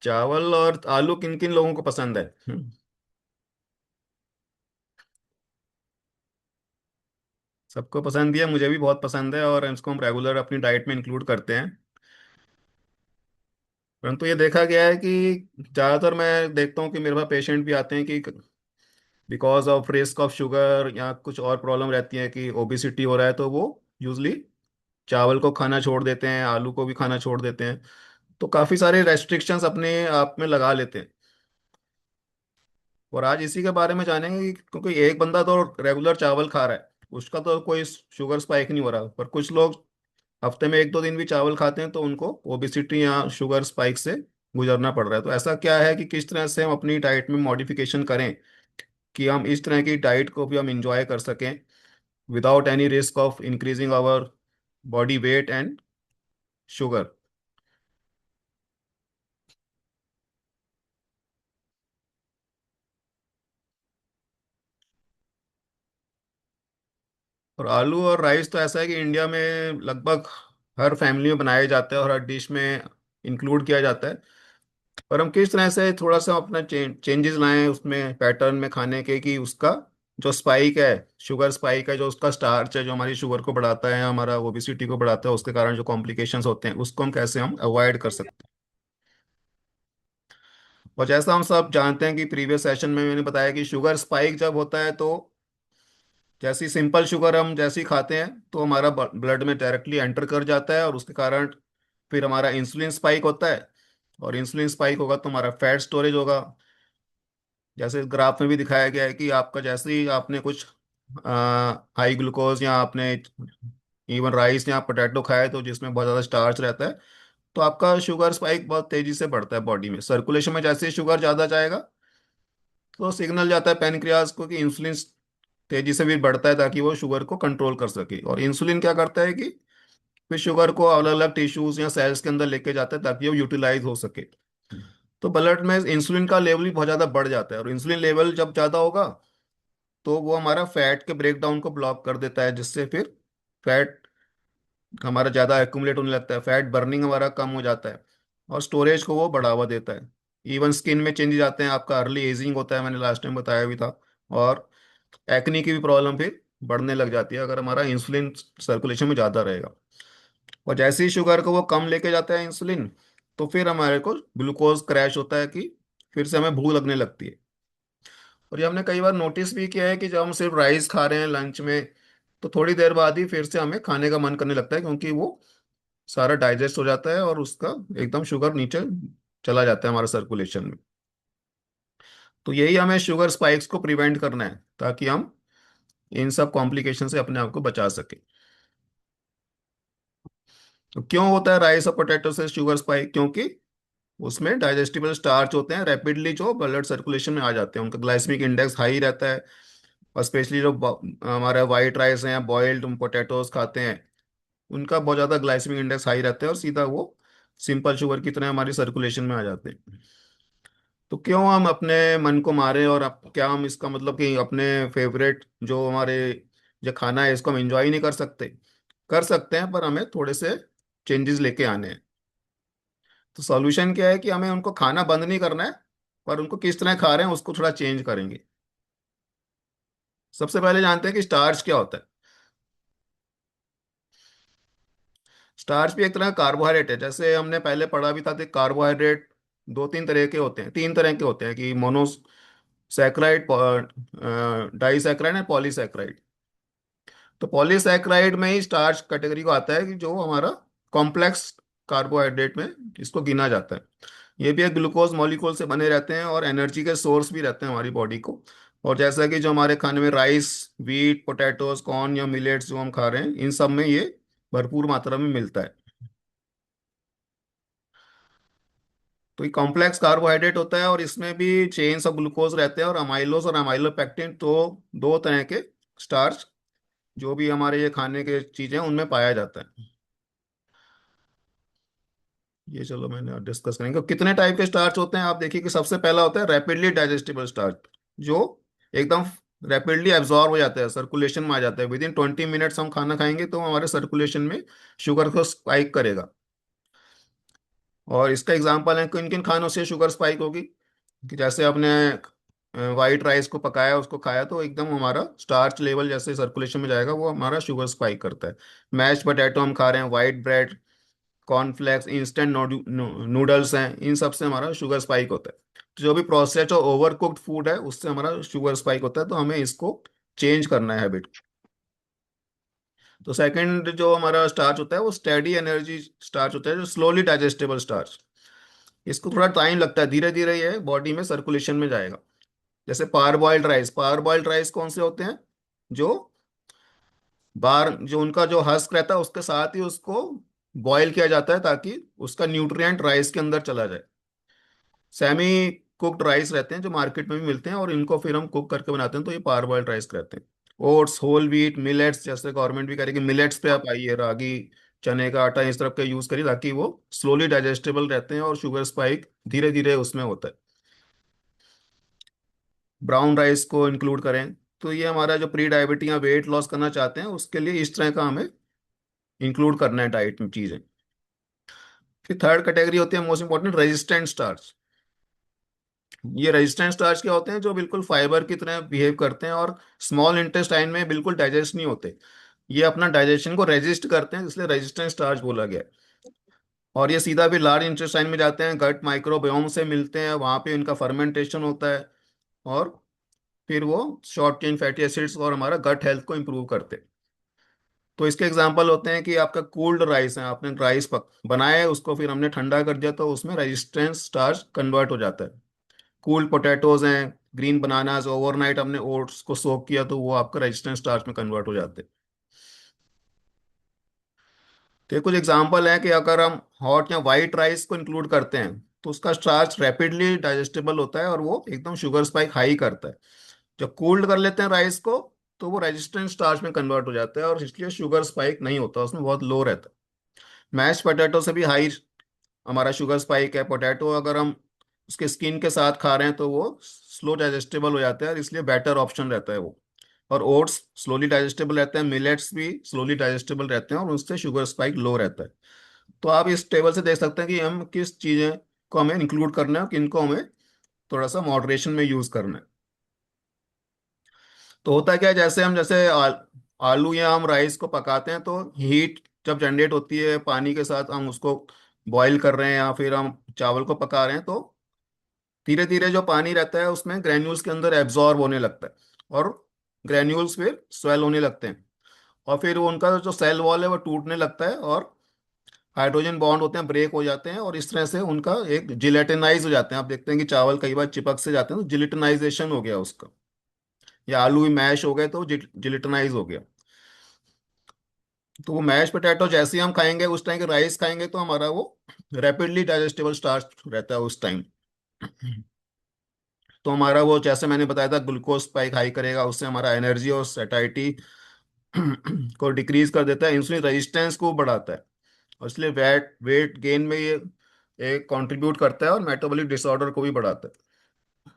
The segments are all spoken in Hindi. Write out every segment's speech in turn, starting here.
चावल और आलू किन किन लोगों को पसंद है? सबको पसंद ही है, मुझे भी बहुत पसंद है और इसको हम रेगुलर अपनी डाइट में इंक्लूड करते हैं। परंतु ये देखा गया है कि ज़्यादातर मैं देखता हूँ कि मेरे पास पेशेंट भी आते हैं कि because of risk of sugar या कुछ और प्रॉब्लम रहती है कि ओबिसिटी हो रहा है, तो वो यूजली चावल को खाना छोड़ देते हैं, आलू को भी खाना छोड़ देते हैं। तो काफ़ी सारे रेस्ट्रिक्शंस अपने आप में लगा लेते हैं। और आज इसी के बारे में जानेंगे कि क्योंकि एक बंदा तो रेगुलर चावल खा रहा है, उसका तो कोई शुगर स्पाइक नहीं हो रहा, पर कुछ लोग हफ्ते में एक दो दिन भी चावल खाते हैं तो उनको ओबिसिटी या शुगर स्पाइक से गुजरना पड़ रहा है। तो ऐसा क्या है कि किस तरह से हम अपनी डाइट में मॉडिफिकेशन करें कि हम इस तरह की डाइट को भी हम इंजॉय कर सकें without any risk of increasing our body weight and sugar. और आलू और राइस तो ऐसा है कि इंडिया में लगभग हर फैमिली में बनाया जाता है और हर डिश में इंक्लूड किया जाता है। पर हम किस तरह से थोड़ा सा अपना चेंजेस लाएं उसमें पैटर्न में खाने के, कि उसका जो स्पाइक है, शुगर स्पाइक है, जो उसका स्टार्च है जो हमारी शुगर को बढ़ाता है, हमारा ओबिसिटी को बढ़ाता है, उसके कारण जो कॉम्प्लिकेशंस होते हैं उसको हम कैसे हम अवॉइड कर सकते हैं। और जैसा हम सब जानते हैं कि प्रीवियस सेशन में मैंने बताया कि शुगर स्पाइक जब होता है तो जैसी सिंपल शुगर हम जैसी खाते हैं तो हमारा ब्लड में डायरेक्टली एंटर कर जाता है और उसके कारण फिर हमारा इंसुलिन स्पाइक होता है। और इंसुलिन स्पाइक होगा तो हमारा फैट स्टोरेज होगा। जैसे ग्राफ में भी दिखाया गया है कि आपका जैसे ही आपने कुछ हाई ग्लूकोज या आपने इवन राइस या पोटैटो खाए तो जिसमें बहुत ज़्यादा स्टार्च रहता है, तो आपका शुगर स्पाइक बहुत तेज़ी से बढ़ता है बॉडी में। सर्कुलेशन में जैसे ही शुगर ज़्यादा जाएगा तो सिग्नल जाता है पैनक्रियाज को कि इंसुलिन तेजी से भी बढ़ता है ताकि वो शुगर को कंट्रोल कर सके। और इंसुलिन क्या करता है कि फिर शुगर को अलग अलग टिश्यूज या सेल्स के अंदर लेके जाता है ताकि वो यूटिलाइज हो सके। तो ब्लड में इंसुलिन का लेवल भी बहुत ज़्यादा बढ़ जाता है और इंसुलिन लेवल जब ज़्यादा होगा तो वो हमारा फैट के ब्रेक डाउन को ब्लॉक कर देता है, जिससे फिर फैट हमारा ज़्यादा एक्यूमुलेट होने लगता है, फैट बर्निंग हमारा कम हो जाता है और स्टोरेज को वो बढ़ावा देता है। इवन स्किन में चेंजेस आते हैं, आपका अर्ली एजिंग होता है, मैंने लास्ट टाइम बताया भी था। और एक्ने की भी प्रॉब्लम फिर बढ़ने लग जाती है अगर हमारा इंसुलिन सर्कुलेशन में ज़्यादा रहेगा। और जैसे ही शुगर को वो कम लेके जाता है इंसुलिन, तो फिर हमारे को ग्लूकोज क्रैश होता है कि फिर से हमें भूख लगने लगती है। और ये हमने कई बार नोटिस भी किया है कि जब हम सिर्फ राइस खा रहे हैं लंच में तो थोड़ी देर बाद ही फिर से हमें खाने का मन करने लगता है, क्योंकि वो सारा डाइजेस्ट हो जाता है और उसका एकदम शुगर नीचे चला जाता है हमारे सर्कुलेशन में। तो यही हमें शुगर स्पाइक्स को प्रिवेंट करना है ताकि हम इन सब कॉम्प्लिकेशन से अपने आप को बचा सके। तो क्यों होता है राइस और पोटैटो से शुगर स्पाइक? क्योंकि उसमें डाइजेस्टिबल स्टार्च होते हैं रैपिडली जो ब्लड सर्कुलेशन में आ जाते हैं, उनका ग्लाइसेमिक इंडेक्स हाई रहता है। और स्पेशली जो हमारा वाइट राइस है या बॉइल्ड हम पोटैटोज खाते हैं, उनका बहुत ज़्यादा ग्लाइसेमिक इंडेक्स हाई रहता है और सीधा वो सिंपल शुगर की तरह हमारी सर्कुलेशन में आ जाते हैं। तो क्यों हम अपने मन को मारें, और क्या हम इसका मतलब कि अपने फेवरेट जो हमारे जो खाना है इसको हम इंजॉय नहीं कर सकते? कर सकते हैं, पर हमें थोड़े से चेंजेस लेके आने हैं। तो सॉल्यूशन क्या है कि हमें उनको खाना बंद नहीं करना है, पर उनको किस तरह खा रहे हैं उसको थोड़ा चेंज करेंगे। सबसे पहले जानते हैं कि स्टार्च क्या होता है। स्टार्च भी एक तरह का कार्बोहाइड्रेट है। जैसे हमने पहले पढ़ा भी था कि कार्बोहाइड्रेट दो तीन तरह के होते हैं, तीन तरह के होते हैं कि मोनोसैक्राइड, डाइसैक्राइड एंड पॉलीसैक्राइड। तो पॉलीसैक्राइड में ही स्टार्च कैटेगरी को आता है कि जो हमारा कॉम्प्लेक्स कार्बोहाइड्रेट में इसको गिना जाता है। ये भी एक ग्लूकोज मॉलिक्यूल से बने रहते हैं और एनर्जी के सोर्स भी रहते हैं हमारी बॉडी को। और जैसा कि जो हमारे खाने में राइस, व्हीट, पोटैटोज, कॉर्न या मिलेट्स जो हम खा रहे हैं, इन सब में ये भरपूर मात्रा में मिलता है। तो ये कॉम्प्लेक्स कार्बोहाइड्रेट होता है और इसमें भी चेन्स ऑफ ग्लूकोज रहते हैं और अमाइलोस और अमाइलोपेक्टिन, तो दो तरह के स्टार्च जो भी हमारे ये खाने के चीजें हैं उनमें पाया जाता है। ये चलो मैंने डिस्कस करेंगे कितने टाइप के स्टार्च होते हैं। आप देखिए कि सबसे पहला होता है रैपिडली डाइजेस्टिबल स्टार्च, जो एकदम रैपिडली एब्जॉर्ब हो जाता है, सर्कुलेशन में आ जाता है। विद इन 20 मिनट्स हम खाना खाएंगे तो हमारे सर्कुलेशन में शुगर को स्पाइक करेगा। और इसका एग्जांपल है किन किन खानों से शुगर स्पाइक होगी, कि जैसे आपने वाइट राइस को पकाया, उसको खाया, तो एकदम हमारा स्टार्च लेवल जैसे सर्कुलेशन में जाएगा, वो हमारा शुगर स्पाइक करता है। मैश पोटैटो हम खा रहे हैं, white bread, cornflakes, instant noodles हैं, इन सब से हमारा शुगर स्पाइक होता है। तो जो भी प्रोसेस्ड और ओवर कुक्ड फूड है उससे हमारा शुगर स्पाइक होता है, तो हमें इसको चेंज करना है हैबिट। तो सेकंड जो हमारा स्टार्च होता है वो स्टेडी एनर्जी स्टार्च होता है, जो स्लोली डाइजेस्टेबल स्टार्च। इसको थोड़ा टाइम लगता है, धीरे धीरे ये बॉडी में सर्कुलेशन में जाएगा। जैसे पार बॉइल्ड राइस, पार बॉइल्ड राइस कौन से होते हैं, जो बार जो उनका जो हस्क रहता है उसके साथ ही उसको बॉईल किया जाता है, ताकि उसका न्यूट्रिएंट राइस के अंदर चला जाए। सेमी कुक्ड राइस रहते हैं जो मार्केट में भी मिलते हैं, और इनको फिर हम कुक करके बनाते हैं, तो ये पार बॉइल्ड राइस कहते हैं। ओट्स, होल व्हीट, मिलेट्स, जैसे गवर्नमेंट भी करेगी मिलेट्स पे आप आइए, रागी, चने का आटा, इस तरह का यूज करिए, ताकि वो स्लोली डाइजेस्टेबल रहते हैं और शुगर स्पाइक धीरे धीरे उसमें होता है। ब्राउन राइस को इंक्लूड करें, तो ये हमारा जो प्री डायबिटीज या वेट लॉस करना चाहते हैं उसके लिए इस तरह का हमें इंक्लूड करना है डाइट में चीजें। फिर थर्ड कैटेगरी होती है मोस्ट इंपॉर्टेंट, रेजिस्टेंट स्टार्च। ये रेजिस्टेंट स्टार्च क्या होते हैं, जो बिल्कुल फाइबर की तरह बिहेव करते हैं और स्मॉल इंटेस्टाइन में बिल्कुल डाइजेस्ट नहीं होते। ये अपना डाइजेशन को रेजिस्ट करते हैं, इसलिए रेजिस्टेंट स्टार्च बोला गया है। और ये सीधा भी लार्ज इंटेस्टाइन में जाते हैं, गट माइक्रोबायोम से मिलते हैं, वहाँ पे इनका फर्मेंटेशन होता है, और फिर वो शॉर्ट चेन फैटी एसिड्स और हमारा गट हेल्थ को इंप्रूव करते हैं। तो इसके एग्जांपल होते हैं कि आपका कूल्ड राइस है, आपने राइस बनाया है, उसको फिर हमने ठंडा कर दिया, तो उसमें रेजिस्टेंस स्टार्च कन्वर्ट हो जाता है। कूल्ड पोटैटोज हैं, ग्रीन बनानाज, ओवरनाइट हमने ओट्स को सोक किया, तो वो आपका रेजिस्टेंस स्टार्च में कन्वर्ट हो जाते हैं। तो ये कुछ एग्जांपल है कि अगर हम हॉट या वाइट राइस को इंक्लूड करते हैं तो उसका स्टार्च रैपिडली डाइजेस्टेबल होता है और वो एकदम शुगर स्पाइक हाई करता है। जब कूल्ड कर लेते हैं राइस को, तो वो रेजिस्टेंट स्टार्च में कन्वर्ट हो जाता है, और इसलिए शुगर स्पाइक नहीं होता, उसमें बहुत लो रहता है। मैश पोटैटो से भी हाई हमारा शुगर स्पाइक है। पोटैटो अगर हम उसके स्किन के साथ खा रहे हैं तो वो स्लो डाइजेस्टेबल हो जाता है, और इसलिए बेटर ऑप्शन रहता है वो। और ओट्स स्लोली डाइजेस्टेबल रहते हैं, मिलेट्स भी स्लोली डाइजेस्टेबल रहते हैं, और उससे शुगर स्पाइक लो रहता है। तो आप इस टेबल से देख सकते हैं कि हम किस चीज़ें को हमें इंक्लूड करना है और किनको हमें थोड़ा सा मॉडरेशन में यूज़ करना है। तो होता क्या है, जैसे हम जैसे आलू या हम राइस को पकाते हैं, तो हीट जब जनरेट होती है पानी के साथ, हम उसको बॉईल कर रहे हैं या फिर हम चावल को पका रहे हैं, तो धीरे धीरे जो पानी रहता है उसमें ग्रेन्यूल्स के अंदर एब्जॉर्ब होने लगता है, और ग्रेन्यूल्स फिर स्वेल होने लगते हैं, और फिर उनका जो सेल वॉल है वो टूटने लगता है, और हाइड्रोजन बॉन्ड होते हैं ब्रेक हो जाते हैं, और इस तरह से उनका एक जिलेटिनाइज हो जाते हैं। आप देखते हैं कि चावल कई बार चिपक से जाते हैं, तो जिलेटिनाइजेशन हो गया उसका, या आलू भी मैश हो गए तो जिलेटिनाइज हो गया। तो वो मैश पोटैटो जैसे ही हम खाएंगे, उस टाइम के राइस खाएंगे, तो हमारा वो रैपिडली डाइजेस्टेबल स्टार्च रहता है उस टाइम। तो हमारा वो जैसे मैंने बताया था, ग्लूकोज स्पाइक हाई करेगा, उससे हमारा एनर्जी और सेटाइटी को डिक्रीज कर देता है, इंसुलिन रेजिस्टेंस को बढ़ाता है, और इसलिए वेट वेट गेन में ये एक कंट्रीब्यूट करता है, और मेटाबॉलिक डिसऑर्डर को भी बढ़ाता है।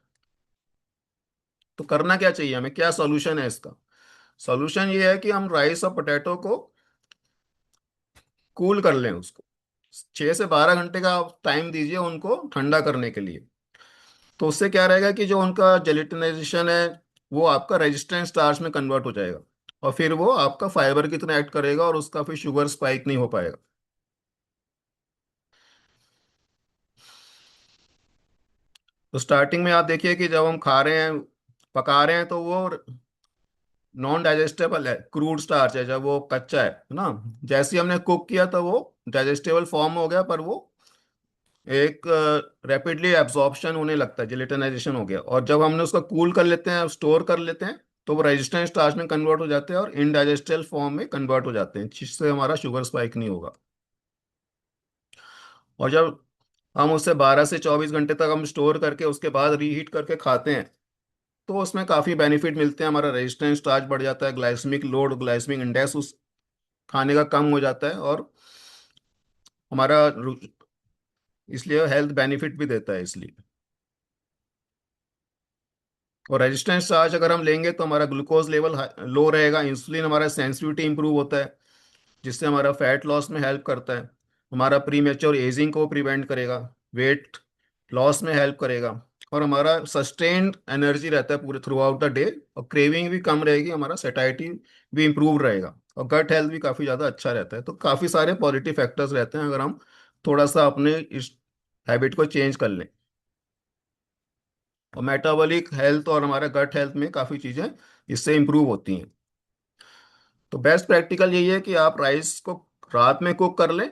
तो करना क्या चाहिए हमें, क्या सॉल्यूशन है इसका? सॉल्यूशन ये है कि हम राइस और पोटैटो को कूल कर लें, उसको 6 से 12 घंटे का टाइम दीजिए उनको ठंडा करने के लिए। तो उससे क्या रहेगा कि जो उनका जेलेटिनाइजेशन है वो आपका रेजिस्टेंट स्टार्च में कन्वर्ट हो जाएगा, और फिर वो आपका फाइबर की तरह एक्ट करेगा, और उसका फिर शुगर स्पाइक नहीं हो पाएगा। तो स्टार्टिंग में आप देखिए कि जब हम खा रहे हैं, पका रहे हैं, तो वो नॉन डाइजेस्टेबल है, क्रूड स्टार्च है जब वो कच्चा है ना। जैसे ही हमने कुक किया तो वो डाइजेस्टेबल फॉर्म हो गया, पर वो एक रैपिडली एब्जॉर्प्शन होने लगता है, जिलेटिनाइजेशन हो गया, और जब हमने उसको कूल कर लेते हैं, स्टोर कर लेते हैं, तो वो रेजिस्टेंट स्टार्च में कन्वर्ट हो जाते हैं और इनडाइजेस्टेबल फॉर्म में कन्वर्ट हो जाते हैं, जिससे हमारा शुगर स्पाइक नहीं होगा। और जब हम उसे 12 से 24 घंटे तक हम स्टोर करके उसके बाद रीहीट करके खाते हैं, तो उसमें काफ़ी बेनिफिट मिलते हैं। हमारा रेजिस्टेंस स्टार्च बढ़ जाता है, ग्लाइसेमिक लोड, ग्लाइसेमिक इंडेक्स उस खाने का कम हो जाता है, और हमारा इसलिए हेल्थ बेनिफिट भी देता है इसलिए। और रेजिस्टेंस स्टार्च अगर हम लेंगे तो हमारा ग्लूकोज लेवल लो रहेगा, इंसुलिन हमारा सेंसिटिविटी इंप्रूव होता है, जिससे हमारा फैट लॉस में हेल्प करता है। हमारा प्री मेच्योर एजिंग को प्रिवेंट करेगा, वेट लॉस में हेल्प करेगा, और हमारा सस्टेन्ड एनर्जी रहता है पूरे थ्रू आउट द डे, और क्रेविंग भी कम रहेगी, हमारा सेटाइटी भी इम्प्रूव रहेगा, और गट हेल्थ भी काफ़ी ज़्यादा अच्छा रहता है। तो काफ़ी सारे पॉजिटिव फैक्टर्स रहते हैं अगर हम थोड़ा सा अपने इस हैबिट को चेंज कर लें। और मेटाबॉलिक हेल्थ और हमारा गट हेल्थ में काफ़ी चीज़ें इससे इम्प्रूव होती हैं। तो बेस्ट प्रैक्टिकल यही है कि आप राइस को रात में कुक कर लें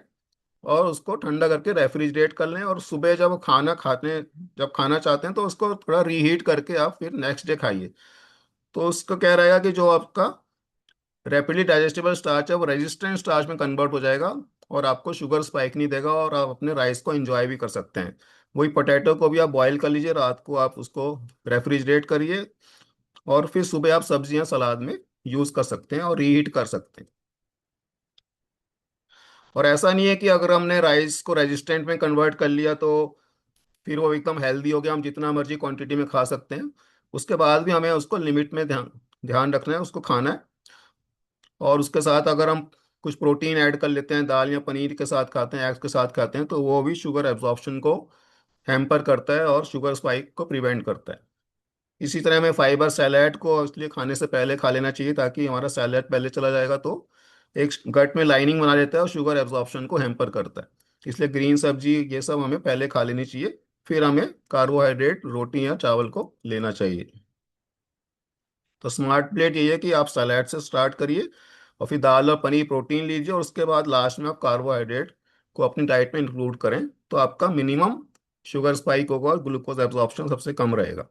और उसको ठंडा करके रेफ्रिजरेट कर लें, और सुबह जब खाना खाते हैं, जब खाना चाहते हैं तो उसको थोड़ा रीहीट करके आप फिर नेक्स्ट डे खाइए। तो उसका क्या रहेगा कि जो आपका रैपिडली डाइजेस्टेबल स्टार्च है वो रेजिस्टेंट स्टार्च में कन्वर्ट हो जाएगा, और आपको शुगर स्पाइक नहीं देगा, और आप अपने राइस को एंजॉय भी कर सकते हैं। वही पोटैटो को भी आप बॉईल कर लीजिए, रात को आप उसको रेफ्रिजरेट करिए, और फिर सुबह आप सब्जियां सलाद में यूज कर सकते हैं और रीहीट कर सकते हैं। और ऐसा नहीं है कि अगर हमने राइस को रेजिस्टेंट में कन्वर्ट कर लिया तो फिर वो एकदम हेल्दी हो गया, हम जितना मर्जी क्वांटिटी में खा सकते हैं। उसके बाद भी हमें उसको लिमिट में ध्यान ध्यान रखना है, उसको खाना है। और उसके साथ अगर हम कुछ प्रोटीन ऐड कर लेते हैं, दाल या पनीर के साथ खाते हैं, एग्स के साथ खाते हैं, तो वो भी शुगर एब्जॉर्प्शन को हैम्पर करता है और शुगर स्पाइक को प्रिवेंट करता है। इसी तरह हमें फाइबर सैलेड को इसलिए खाने से पहले खा लेना चाहिए, ताकि हमारा सैलेड पहले चला जाएगा तो एक गट में लाइनिंग बना देता है और शुगर एब्जॉर्प्शन को हैम्पर करता है। इसलिए ग्रीन सब्जी ये सब हमें पहले खा लेनी चाहिए, फिर हमें कार्बोहाइड्रेट रोटी या चावल को लेना चाहिए। तो स्मार्ट प्लेट ये है कि आप सलाद से स्टार्ट करिए, और फिर दाल और पनीर प्रोटीन लीजिए, और उसके बाद लास्ट में आप कार्बोहाइड्रेट को अपनी डाइट में इंक्लूड करें, तो आपका मिनिमम शुगर स्पाइक होगा और ग्लूकोज एब्जॉर्प्शन सबसे कम रहेगा।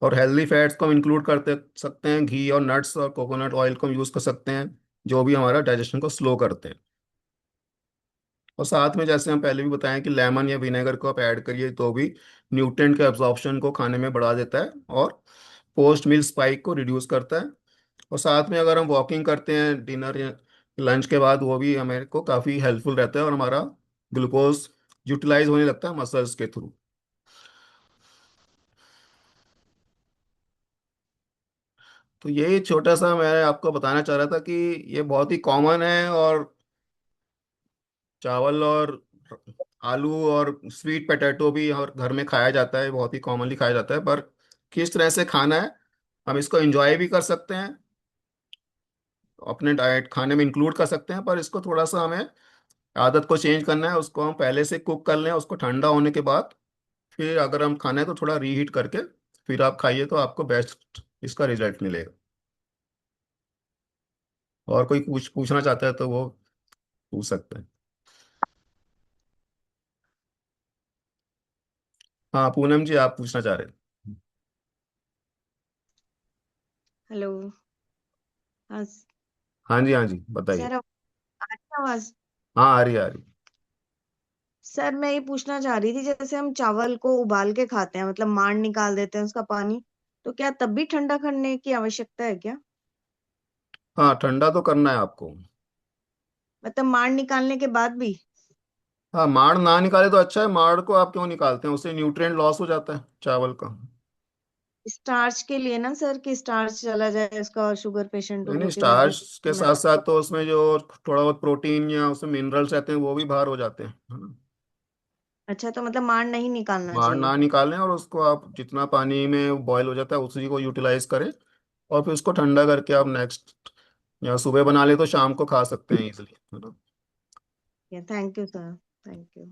और हेल्दी फैट्स को हम इंक्लूड करते सकते हैं, घी और नट्स और कोकोनट ऑयल को हम यूज़ कर सकते हैं, जो भी हमारा डाइजेशन को स्लो करते हैं। और साथ में जैसे हम पहले भी बताएं कि लेमन या विनेगर को आप ऐड करिए तो भी न्यूट्रिएंट के एब्जॉर्प्शन को खाने में बढ़ा देता है, और पोस्ट मील स्पाइक को रिड्यूस करता है। और साथ में अगर हम वॉकिंग करते हैं डिनर या लंच के बाद, वो भी हमें को काफ़ी हेल्पफुल रहता है, और हमारा ग्लूकोज यूटिलाइज होने लगता है मसल्स के थ्रू। तो यही छोटा सा मैं आपको बताना चाह रहा था कि ये बहुत ही कॉमन है, और चावल और आलू और स्वीट पोटैटो भी और घर में खाया जाता है, बहुत ही कॉमनली खाया जाता है, पर किस तरह से खाना है, हम इसको एंजॉय भी कर सकते हैं, अपने डाइट खाने में इंक्लूड कर सकते हैं, पर इसको थोड़ा सा हमें आदत को चेंज करना है, उसको हम पहले से कुक कर लें, उसको ठंडा होने के बाद फिर अगर हम खाना है तो थोड़ा रीहीट करके फिर आप खाइए, तो आपको बेस्ट इसका रिजल्ट मिलेगा। और कोई कुछ पूछना चाहता है तो वो पूछ सकते हैं। हाँ पूनम जी, आप पूछना चाह रहे हैं। हेलो। हाँ हाँ जी, हाँ जी, बताइए। सर, आ रही है आवाज? हाँ आ रही है, आ रही है। सर मैं ये पूछना चाह रही थी, जैसे हम चावल को उबाल के खाते हैं, मतलब मांड निकाल देते हैं उसका पानी, तो क्या तब भी ठंडा करने की आवश्यकता है क्या? हाँ ठंडा तो करना है आपको। मतलब मांड निकालने के बाद भी? हाँ माड़ ना निकाले तो अच्छा है, माड़ को आप क्यों निकालते हैं, उससे न्यूट्रिएंट लॉस हो जाता है चावल का। स्टार्च के लिए ना सर, कि स्टार्च चला जाए उसका, और शुगर पेशेंट नहीं हूँ नहीं, तो फिर मेरे स्टार्च के को साथ साथ तो उसमें जो थोड़ा बहुत प्रोटीन या उसमें मिनरल्स रहते हैं वो भी बाहर हो जाते हैं, है ना। अच्छा, तो मतलब मांड नहीं निकालना माड़ चाहिए? ना निकालें, और उसको आप जितना पानी में बॉयल हो जाता है उसी को यूटिलाइज करें, और फिर उसको ठंडा करके आप नेक्स्ट या सुबह बना ले तो शाम को खा सकते हैं इजिली, है ना। Thank you sir. Thank you.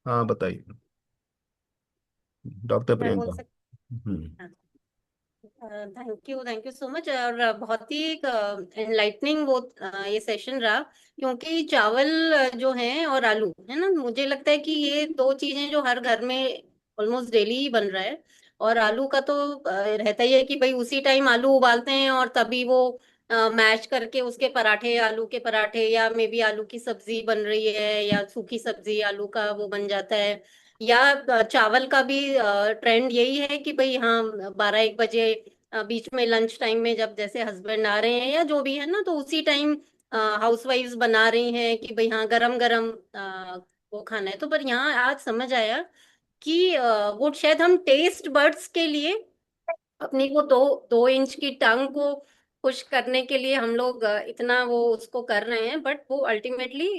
हाँ बताइए, डॉक्टर मैं बोल प्रियंका। सकती हम्म। Thank you so much. और बहुत ही एनलाइटनिंग वो ये सेशन रहा, क्योंकि चावल जो है और आलू है ना, मुझे लगता है कि ये दो चीजें जो हर घर में ऑलमोस्ट डेली ही बन रहा है। और आलू का तो रहता ही है कि भाई उसी टाइम आलू उबालते हैं और तभी वो मैश करके उसके पराठे, आलू के पराठे, या मे बी आलू की सब्जी बन रही है, या सूखी सब्जी आलू का वो बन जाता है। या चावल का भी ट्रेंड यही है कि भाई हाँ 12-1 बजे बीच में लंच टाइम में जब जैसे हस्बैंड आ रहे हैं या जो भी है ना, तो उसी टाइम हाउसवाइफ्स बना रही हैं कि भाई हाँ गरम गरम वो खाना है। तो पर यहाँ आज समझ आया कि वो शायद हम टेस्ट बर्ड्स के लिए अपनी वो 2 इंच की टंग को पुश करने के लिए हम लोग इतना वो उसको कर रहे हैं, बट वो अल्टीमेटली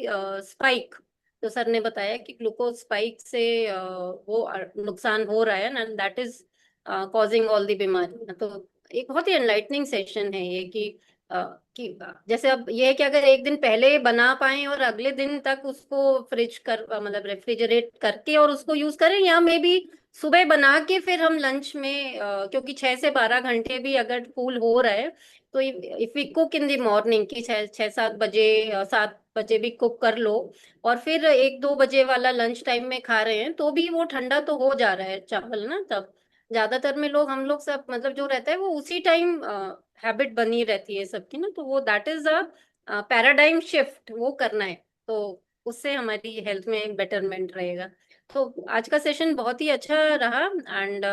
स्पाइक, जो सर ने बताया कि ग्लूकोज स्पाइक से वो नुकसान हो रहा है ना, that is causing all the बीमारी। तो एक बहुत ही एनलाइटनिंग सेशन है ये कि जैसे अब ये है कि अगर एक दिन पहले बना पाए और अगले दिन तक उसको फ्रिज कर मतलब रेफ्रिजरेट करके और उसको यूज करें, या मे बी सुबह बना के फिर हम लंच में क्योंकि 6 से 12 घंटे भी अगर कूल हो रहा है, तो if we cook in the morning की 6-7 बजे 7 बजे भी कुक कर लो, और फिर 1-2 बजे वाला लंच टाइम में खा रहे हैं, तो भी वो ठंडा तो हो जा रहा है चावल ना। तब ज्यादातर में लोग हम लोग सब मतलब जो रहता है वो उसी टाइम हैबिट बनी रहती है सबकी ना, तो वो that is a paradigm shift वो करना है, तो उससे हमारी हेल्थ में बेटरमेंट रहेगा। तो आज का सेशन बहुत ही अच्छा रहा, एंड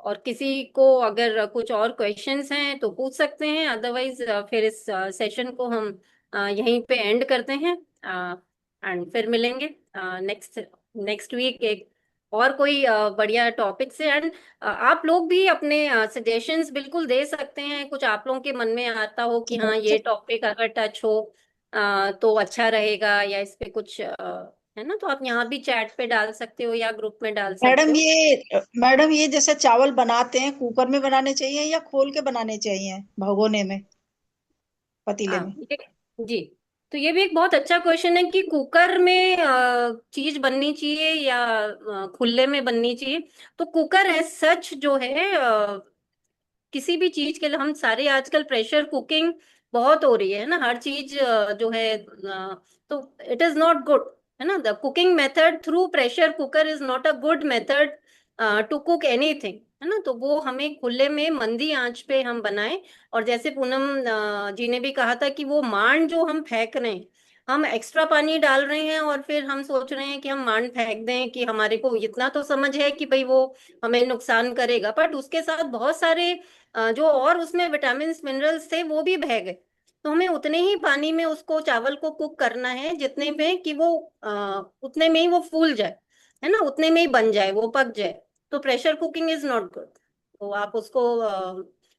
और किसी को अगर कुछ और क्वेश्चंस हैं तो पूछ सकते हैं, अदरवाइज फिर इस सेशन को हम यहीं पे एंड करते हैं, एंड फिर मिलेंगे नेक्स्ट नेक्स्ट वीक एक और कोई बढ़िया टॉपिक से। एंड आप लोग भी अपने सजेशंस बिल्कुल दे सकते हैं, कुछ आप लोगों के मन में आता हो कि हाँ ये टॉपिक अगर टच हो तो अच्छा रहेगा, या इस पे कुछ है ना, तो आप यहाँ भी चैट पे डाल सकते हो या ग्रुप में डाल सकते हो। मैडम ये जैसे चावल बनाते हैं कुकर में बनाने चाहिए या खोल के बनाने चाहिए भगोने में, पतीले में? ये जी, तो ये भी एक बहुत अच्छा क्वेश्चन है कि कुकर में चीज बननी चाहिए या खुले में बननी चाहिए। तो कुकर है सच जो है किसी भी चीज के लिए, हम सारे आजकल प्रेशर कुकिंग बहुत हो रही है ना हर चीज जो है तो इट इज नॉट गुड, है ना। The cooking method through pressure cooker is not a good method to cook anything, है ना। तो वो हमें खुले में मंदी आंच पे हम बनाएं। और जैसे पूनम जी ने भी कहा था कि वो मांड जो हम फेंक रहे हैं, हम एक्स्ट्रा पानी डाल रहे हैं और फिर हम सोच रहे हैं कि हम मांड फेंक दें, कि हमारे को इतना तो समझ है कि भाई वो हमें नुकसान करेगा, बट उसके साथ बहुत सारे जो और उसमें विटामिन मिनरल्स थे वो भी बह गए। तो हमें उतने ही पानी में उसको चावल को कुक करना है जितने में कि वो उतने में ही वो फूल जाए, है ना, उतने में ही बन जाए, वो पक जाए। तो pressure cooking is not good. तो आप उसको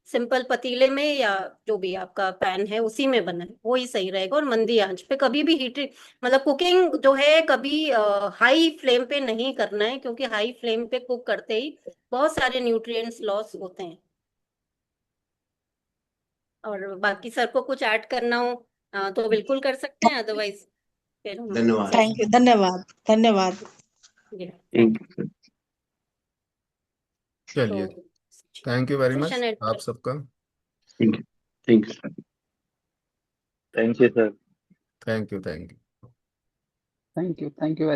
सिंपल पतीले में या जो भी आपका पैन है उसी में बनाए, वो ही सही रहेगा। और मंदी आंच पे कभी भी हीट मतलब कुकिंग जो है कभी हाई फ्लेम पे नहीं करना है, क्योंकि हाई फ्लेम पे कुक करते ही बहुत सारे न्यूट्रिएंट्स लॉस होते हैं। और बाकी सर को कुछ ऐड करना हो तो बिल्कुल कर सकते हैं, अदरवाइज फिर हम धन्यवाद। थैंक यू, सेशन धन्यवाद, धन्यवाद। Thank thank you. यू। चलिए, तो thank you very much session and आप सबका। Thank you. Thank you sir. Thank you sir. Thank you, thank you. Thank you, thank you.